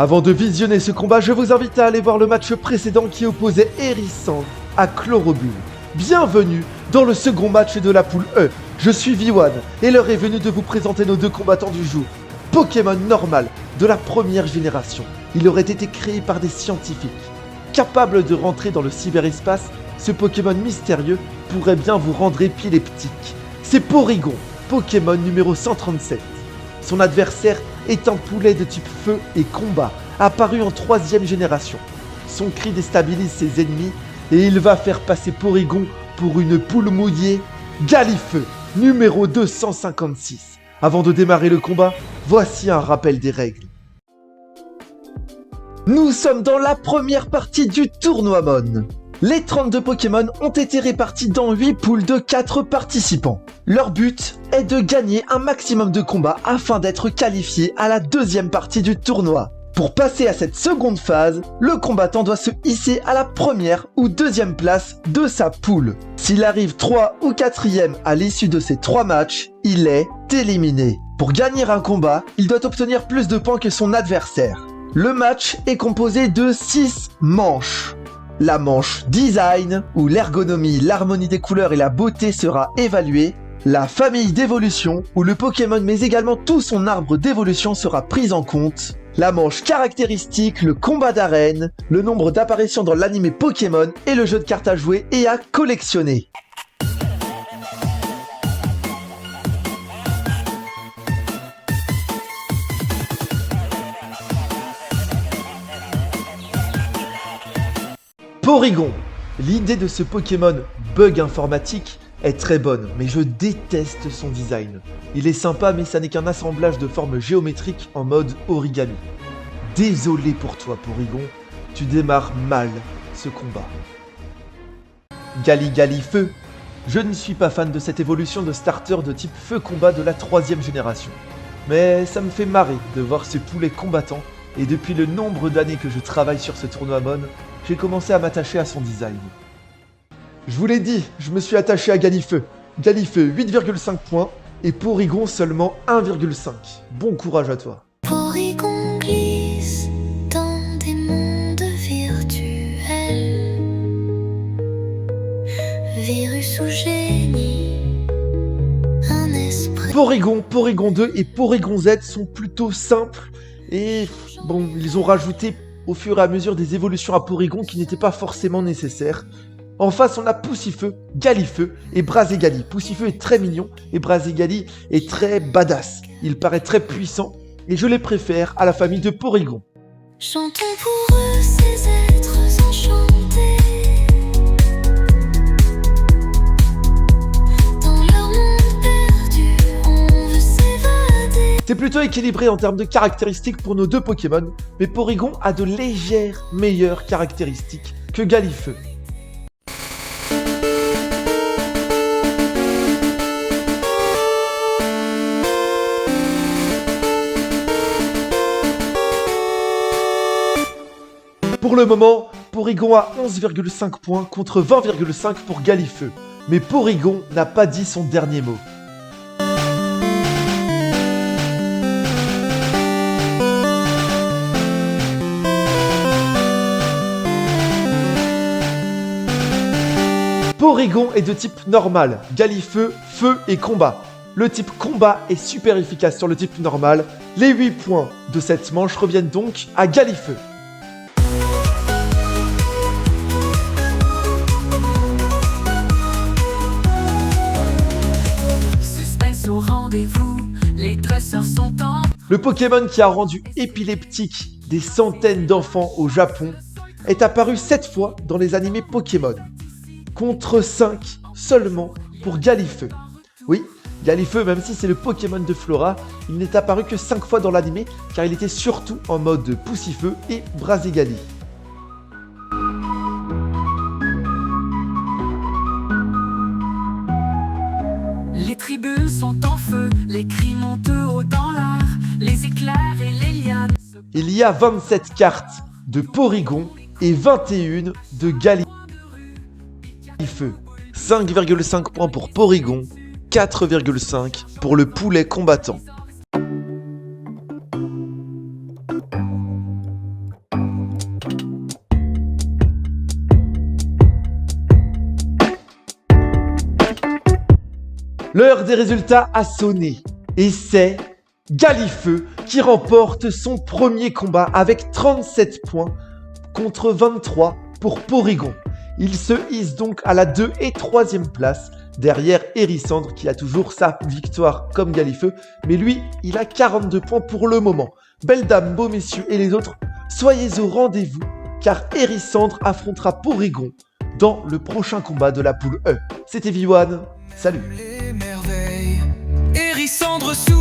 Avant de visionner ce combat, je vous invite à aller voir le match précédent qui opposait Hérissandre à Chlorobule. Bienvenue dans le second match de la poule E. Je suis V1 et l'heure est venue de vous présenter nos deux combattants du jour. Pokémon normal de la première génération. Il aurait été créé par des scientifiques. Capable de rentrer dans le cyberespace, ce Pokémon mystérieux pourrait bien vous rendre épileptique. C'est Porygon, Pokémon numéro 137. Son adversaire est un poulet de type feu et combat, apparu en 3ème génération. Son cri déstabilise ses ennemis et il va faire passer Porygon pour une poule mouillée. Galifeu, numéro 256. Avant de démarrer le combat, voici un rappel des règles. Nous sommes dans la première partie du tournoi Mon. Les 32 Pokémon ont été répartis dans 8 poules de 4 participants. Leur but est de gagner un maximum de combats afin d'être qualifiés à la deuxième partie du tournoi. Pour passer à cette seconde phase, le combattant doit se hisser à la première ou deuxième place de sa poule. S'il arrive 3 ou 4e à l'issue de ces 3 matchs, il est éliminé. Pour gagner un combat, il doit obtenir plus de points que son adversaire. Le match est composé de 6 manches. La manche Design, où l'ergonomie, l'harmonie des couleurs et la beauté sera évaluée. La famille d'évolution, où le Pokémon mais également tout son arbre d'évolution sera pris en compte. La manche caractéristique, le combat d'arène, le nombre d'apparitions dans l'anime Pokémon et le jeu de cartes à jouer et à collectionner. Porygon. L'idée de ce Pokémon bug informatique est très bonne, mais je déteste son design. Il est sympa, mais ça n'est qu'un assemblage de formes géométriques en mode origami. Désolé pour toi, Porygon, tu démarres mal ce combat. Galifeu. Je ne suis pas fan de cette évolution de starter de type feu combat de la 3ème génération. Mais ça me fait marrer de voir ce poulet combattant, et depuis le nombre d'années que je travaille sur ce tournoi Mon, j'ai commencé à m'attacher à son design. Je vous l'ai dit, je me suis attaché à Galifeu. Galifeu 8,5 points et Porygon seulement 1,5. Bon courage à toi. Porygon glisse dans des mondes virtuels. Virus ou génie, un esprit. Porygon 2 et Porygon Z sont plutôt simples et bon, ils ont rajouté au fur et à mesure des évolutions à Porygon qui n'étaient pas forcément nécessaires. En face, on a Poussifeu, Galifeu et Brazégali. Poussifeu est très mignon et Brazégali est très badass. Il paraît très puissant et je les préfère à la famille de Porygon. Chantons pour eux ces êtres enchantés. Dans leur monde perdu, on veut s'évader. C'est plutôt équilibré en termes de caractéristiques pour nos deux Pokémon, mais Porygon a de légères meilleures caractéristiques que Galifeu. Pour le moment, Porygon a 11,5 points contre 20,5 pour Galifeu. Mais Porygon n'a pas dit son dernier mot. Porygon est de type normal, Galifeu, feu et combat. Le type combat est super efficace sur le type normal. Les 8 points de cette manche reviennent donc à Galifeu. Les dresseurs sont en... Le Pokémon qui a rendu épileptique des centaines d'enfants au Japon est apparu 7 fois dans les animés Pokémon, contre 5 seulement pour Galifeu. Oui, Galifeu, même si c'est le Pokémon de Flora, il n'est apparu que 5 fois dans l'animé car il était surtout en mode Poussifeu et Brazégali. Les tribunes sont en feu, les cris montent haut dans l'air, les éclairs et les lianes. Il y a 27 cartes de Porygon et 21 de Galifeu. 5,5 points pour Porygon, 4,5 pour le poulet combattant. L'heure des résultats a sonné et c'est Galifeu qui remporte son premier combat avec 37 points contre 23 pour Porygon. Il se hisse donc à la 2 et 3e place derrière Hérissandre qui a toujours sa victoire comme Galifeu, mais lui, il a 42 points pour le moment. Belles dames, beaux messieurs et les autres, soyez au rendez-vous car Hérissandre affrontera Porygon dans le prochain combat de la poule E. C'était V1, salut. Les merveilles, Hérissandre sous